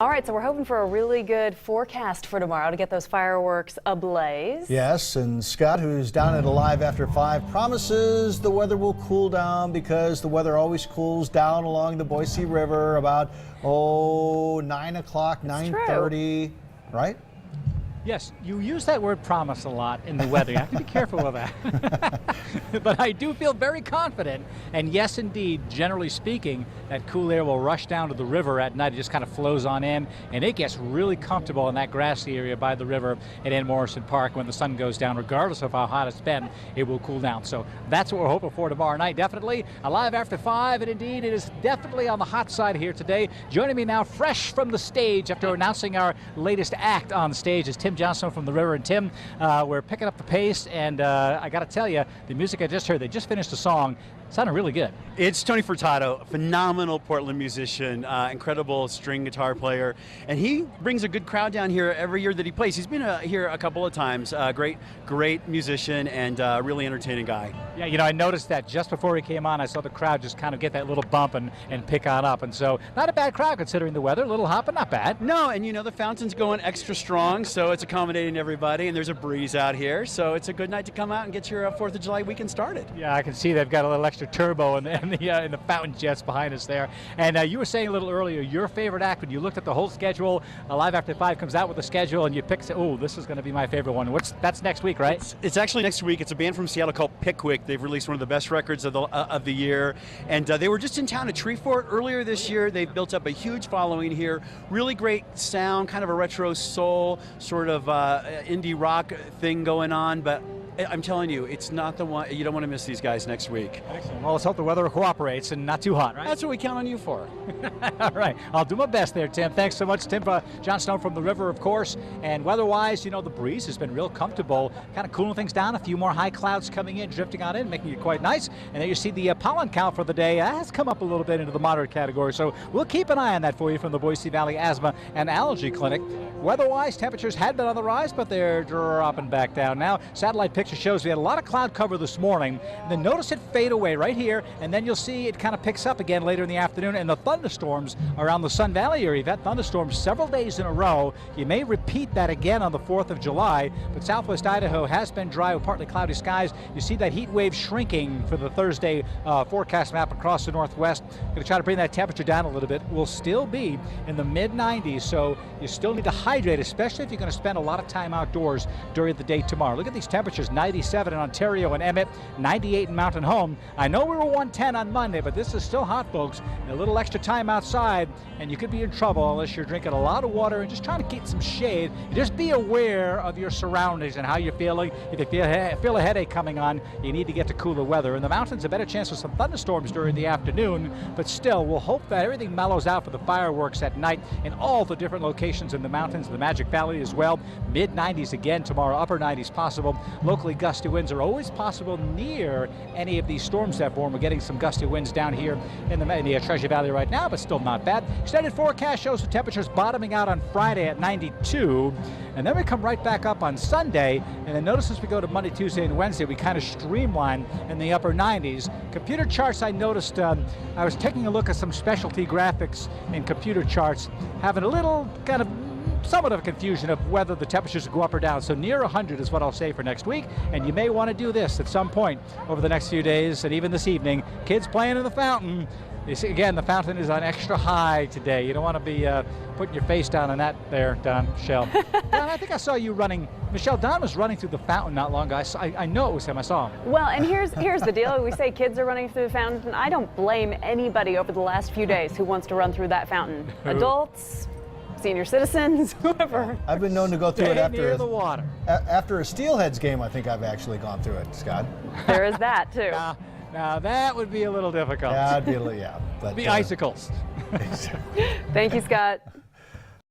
All right, so we're hoping for a really good forecast for tomorrow to get those fireworks ablaze. Yes, and Scott, who's down at Alive After 5, promises the weather will cool down because the weather always cools down along the Boise River about, 9 o'clock, 9:30, right? Yes, you use that word promise a lot in the weather. You have to be careful with that. But I do feel very confident. And yes, indeed, generally speaking, that cool air will rush down to the river at night. It just kind of flows on in, and it gets really comfortable in that grassy area by the river at Ann Morrison Park. When the sun goes down, regardless of how hot it's been, it will cool down. So that's what we're hoping for tomorrow night. Definitely Alive After 5, and indeed, it is definitely on the hot side here today. Joining me now, fresh from the stage after announcing our latest act on stage, is Tim Johnson from the river. And Tim, we're picking up the pace, and I got to tell you, the music I just heard, they just finished a song, sounded really good. It's Tony Furtado, phenomenal Portland musician, incredible string guitar player, and he brings a good crowd down here every year that he plays. He's been here a couple of times. Great musician and really entertaining guy. Yeah, you know, I noticed that just before he came on, I saw the crowd just kind of get that little bump and pick on up, and so not a bad crowd considering the weather. A little hot, but not bad. No, and you know, the fountain's going extra strong, so it's accommodating everybody, and there's a breeze out here, so it's a good night to come out and get your 4th of July weekend started. Yeah, I can see they've got a little extra turbo in the fountain jets behind us there. And you were saying a little earlier, your favorite act, when you looked at the whole schedule, Alive After 5 comes out with the schedule, and you pick, oh, this is going to be my favorite one. That's next week, right? It's actually next week. It's a band from Seattle called Pickwick. They've released one of the best records of the year, and they were just in town at Treefort earlier this year. They've built up a huge following here. Really great sound, kind of a retro soul, sort of indie rock thing going on, but I'm telling you, it's not the one. You don't want to miss these guys next week. Excellent. Well, let's hope the weather cooperates and not too hot, right? That's what we count on you for. All right. I'll do my best there, Tim. Thanks so much, Tim. John Stone from the river, of course. And weather-wise, you know, the breeze has been real comfortable, kind of cooling things down. A few more high clouds coming in, drifting on in, making it quite nice. And there you see the pollen count for the day has come up a little bit into the moderate category. So we'll keep an eye on that for you from the Boise Valley Asthma and Allergy Clinic. Weather-wise, temperatures had been on the rise, but they're dropping back down now. Satellite picture shows we had a lot of cloud cover this morning. And then notice it fade away right here, and then you'll see it kind of picks up again later in the afternoon. And the thunderstorms around the Sun Valley area, you've had thunderstorms several days in a row. You may repeat that again on the 4th of July, but southwest Idaho has been dry with partly cloudy skies. You see that heat wave shrinking for the Thursday forecast map across the northwest. Going to try to bring that temperature down a little bit. We'll still be in the mid-90s, so you still need to hydrate, especially if you're going to spend a lot of time outdoors during the day tomorrow. Look at these temperatures: 97 in Ontario and Emmett, 98 in Mountain Home. I know we were 110 on Monday, but this is still hot, folks. A little extra time outside, and you could be in trouble unless you're drinking a lot of water and just trying to get some shade. Just be aware of your surroundings and how you're feeling. If you feel a headache coming on, you need to get to cooler weather. In the mountains, a better chance of some thunderstorms during the afternoon, but still, we'll hope that everything mellows out for the fireworks at night in all the different locations in the mountains, the Magic Valley as well. Mid-90s again tomorrow, upper 90s possible. Locally, gusty winds are always possible near any of these storms that form. We're getting some gusty winds down here in the Treasure Valley right now, but still not bad. Extended forecast shows the temperatures bottoming out on Friday at 92, and then we come right back up on Sunday. And then notice as we go to Monday, Tuesday, and Wednesday, we kind of streamline in the upper 90s. Computer charts, I noticed, I was taking a look at some specialty graphics in computer charts, having a little kind of somewhat of a confusion of whether the temperatures will go up or down. So near 100 is what I'll say for next week, and you may want to do this at some point over the next few days and even this evening. Kids playing in the fountain. You see, again, the fountain is on extra high today. You don't want to be putting your face down on that there, Don, Michelle. Don, I think I saw you running. Michelle, Don was running through the fountain not long ago. I know it was him. I saw him. Well, and here's the deal. We say kids are running through the fountain. I don't blame anybody over the last few days who wants to run through that fountain. Adults, senior citizens, whoever. I've been known to go through it after the water. After a Steelheads game. I think I've actually gone through it, Scott. There is that too. Now that would be a little difficult. Yeah, it'd be, yeah. But, It'd be icicles. Thank you, Scott.